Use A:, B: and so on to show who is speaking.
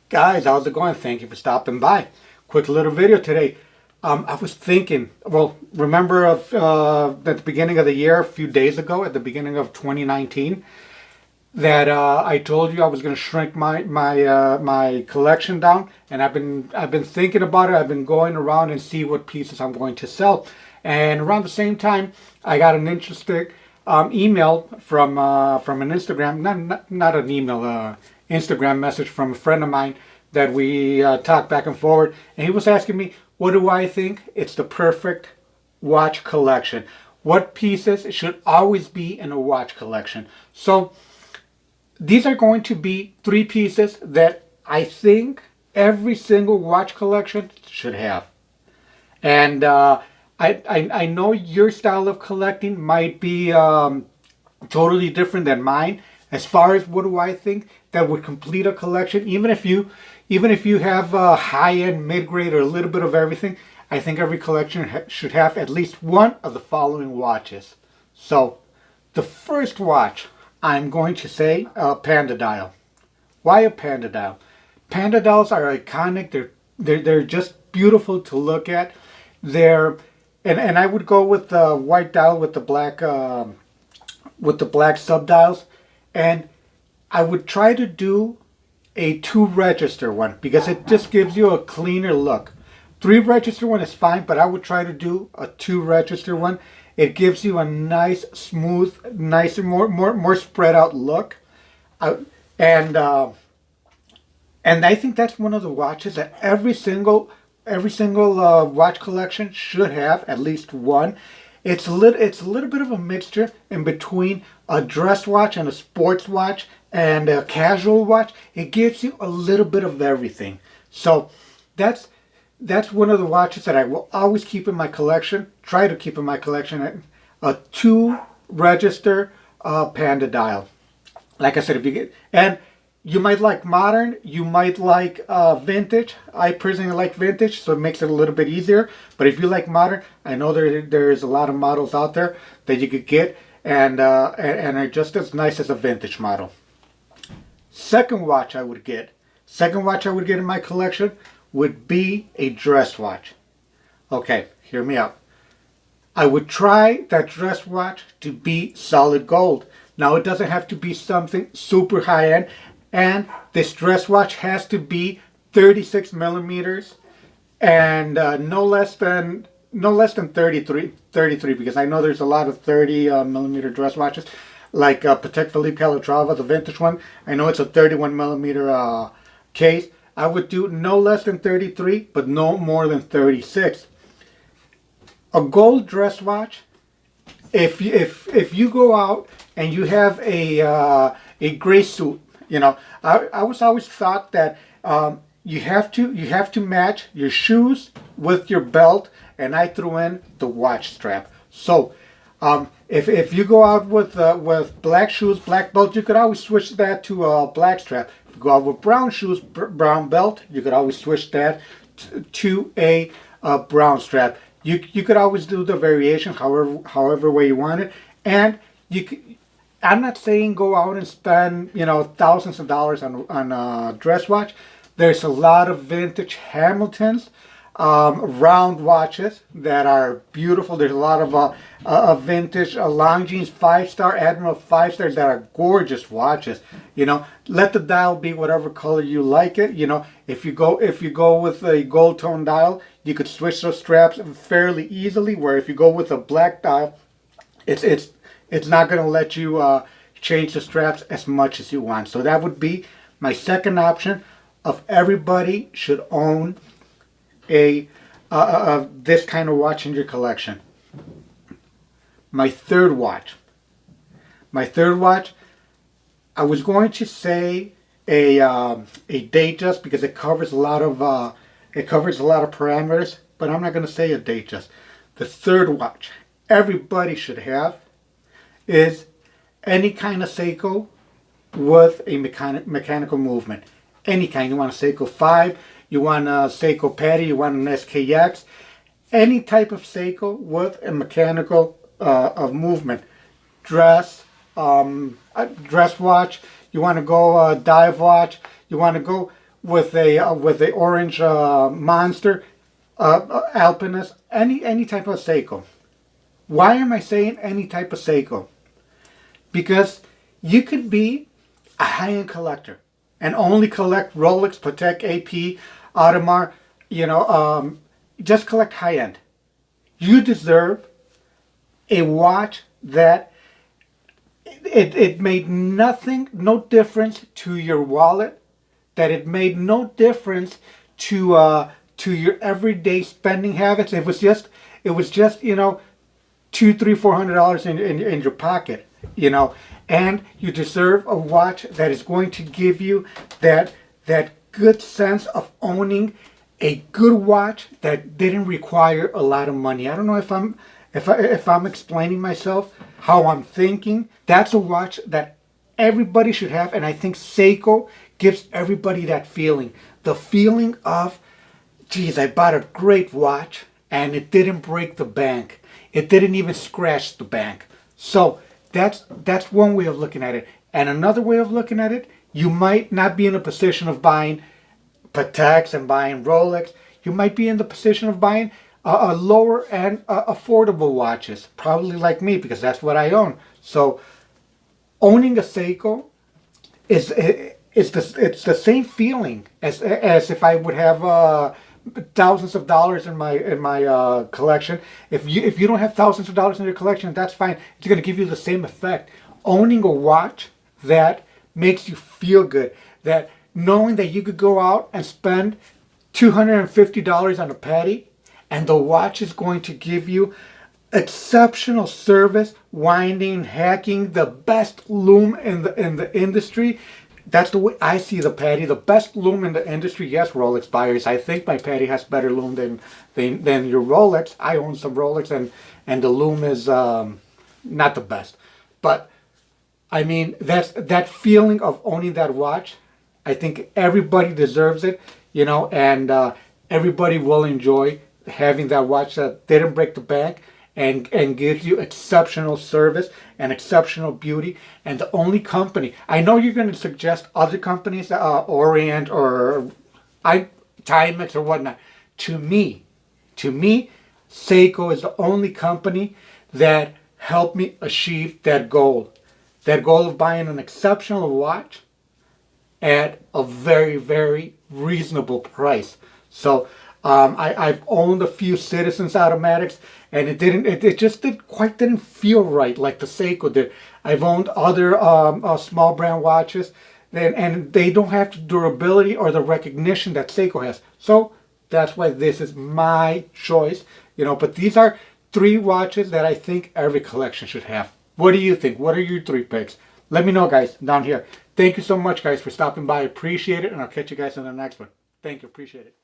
A: Guys, how's it going? Thank you for stopping by. Quick little video today. I was thinking, well, remember at the beginning of the year, a few days ago, at the beginning of 2019, that I told you I was going to shrink my collection down, and I've been thinking about it. I've been going around and see what pieces I'm going to sell, and around the same time, I got an interesting email from an Instagram, not an email, Instagram message from a friend of mine that we talked back and forward, and he was asking me, what do I think? It's the perfect watch collection. What pieces should always be in a watch collection? So these are going to be 3 pieces that I think every single watch collection should have. And I know your style of collecting might be totally different than mine. As far as what do I think that would complete a collection, even if you have a high-end, mid-grade, or a little bit of everything, I think every collection should have at least one of the following watches. So the first watch, I'm going to say Panda Dial. Why a Panda Dial? Panda Dials are iconic. They're just beautiful to look at. And I would go with the white dial with the black sub dials. And I would try to do a 2-register one because it just gives you a cleaner look. 3-register one is fine, but I would try to do a 2-register one. It gives you a nice, smooth, nicer, more spread out look. And I think that's one of the watches that every single watch collection should have at least one. It's a little bit of a mixture in between a dress watch and a sports watch and a casual watch. It gives you a little bit of everything. So that's one of the watches that I will always keep in my collection. Try to keep in my collection a 2-register Panda Dial. Like I said, if you get, and you might like modern, you might like vintage. I personally like vintage, so it makes it a little bit easier. But if you like modern, I know there's a lot of models out there that you could get, and are just as nice as a vintage model. Second watch I would get in my collection would be a dress watch. Okay, hear me out. I would try that dress watch to be solid gold. Now, it doesn't have to be something super high end. And this dress watch has to be 36 millimeters and no less than 33 because I know there's a lot of 30 millimeter dress watches, like Patek Philippe Calatrava, the vintage one. I know it's a 31 millimeter case. I would do no less than 33, but no more than 36. A gold dress watch, if you go out and you have a gray suit. You know, I was always thought that you have to match your shoes with your belt, and I threw in the watch strap. So if you go out with black shoes, black belt, you could always switch that to a black strap. If you go out with brown shoes, brown belt, you could always switch that to a brown strap. You could always do the variation however way you want it, and you could. I'm not saying go out and spend, thousands of dollars on a dress watch. There's a lot of vintage Hamiltons, round watches that are beautiful. There's a lot of vintage Longines 5-star, Admiral 5-stars that are gorgeous watches. Let the dial be whatever color you like it. If you go with a gold tone dial, you could switch those straps fairly easily. Where if you go with a black dial, it's not going to let you change the straps as much as you want. So that would be my second option of everybody should own this kind of watch in your collection. My third watch, I was going to say a Datejust because it covers a lot of parameters, but I'm not going to say a Datejust. The third watch everybody should have is any kind of Seiko with a mechanical movement. Any kind. You want a Seiko 5, you want a Seiko Patty, you want an SKX. Any type of Seiko with a mechanical of movement. dress, a dress watch. You want to go dive watch. You want to go with a orange monster, alpinist, any type of Seiko. Why am I saying any type of Seiko? Because you could be a high-end collector and only collect Rolex, Patek, AP, Audemars, just collect high-end. You deserve a watch that it made no difference to your wallet, that it made no difference to your everyday spending habits. It was just $200, $300, $400 in your pocket, and you deserve a watch that is going to give you that good sense of owning a good watch that didn't require a lot of money. I don't know if I'm explaining myself, how I'm thinking. That's a watch that everybody should have, and I think Seiko gives everybody that feeling. The feeling of, geez, I bought a great watch and it didn't break the bank. It didn't even scratch the bank. So that's one way of looking at it. And another way of looking at it, you might not be in a position of buying Pateks and buying Rolex. You might be in the position of buying a lower and affordable watches, probably like me, because that's what I own. So owning a Seiko it's the same feeling as if I would have thousands of dollars in my collection. If you don't have thousands of dollars in your collection, that's fine. It's going to give you the same effect. Owning a watch that makes you feel good, that knowing that you could go out and spend $250 on a patty, and the watch is going to give you exceptional service, winding, hacking, the best loom in the industry. That's the way I see the patty. The best loom in the industry. Yes, Rolex buyers, I think my patty has better loom than your Rolex. I own some Rolex, and the loom is not the best. But I mean, that feeling of owning that watch, I think everybody deserves it, and everybody will enjoy having that watch that didn't break the bank and gives you exceptional service and exceptional beauty. And the only company, I know you're going to suggest other companies, Orient or Timex or whatnot. To me, Seiko is the only company that helped me achieve that goal. That goal of buying an exceptional watch at a very, very reasonable price. So I've owned a few Citizens automatics, and it just didn't feel right like the Seiko did. I've owned other small brand watches, and they don't have the durability or the recognition that Seiko has. So that's why this is my choice. But these are 3 watches that I think every collection should have. What do you think? What are your 3 picks? Let me know, guys, down here. Thank you so much, guys, for stopping by. Appreciate it, and I'll catch you guys in the next one. Thank you. Appreciate it.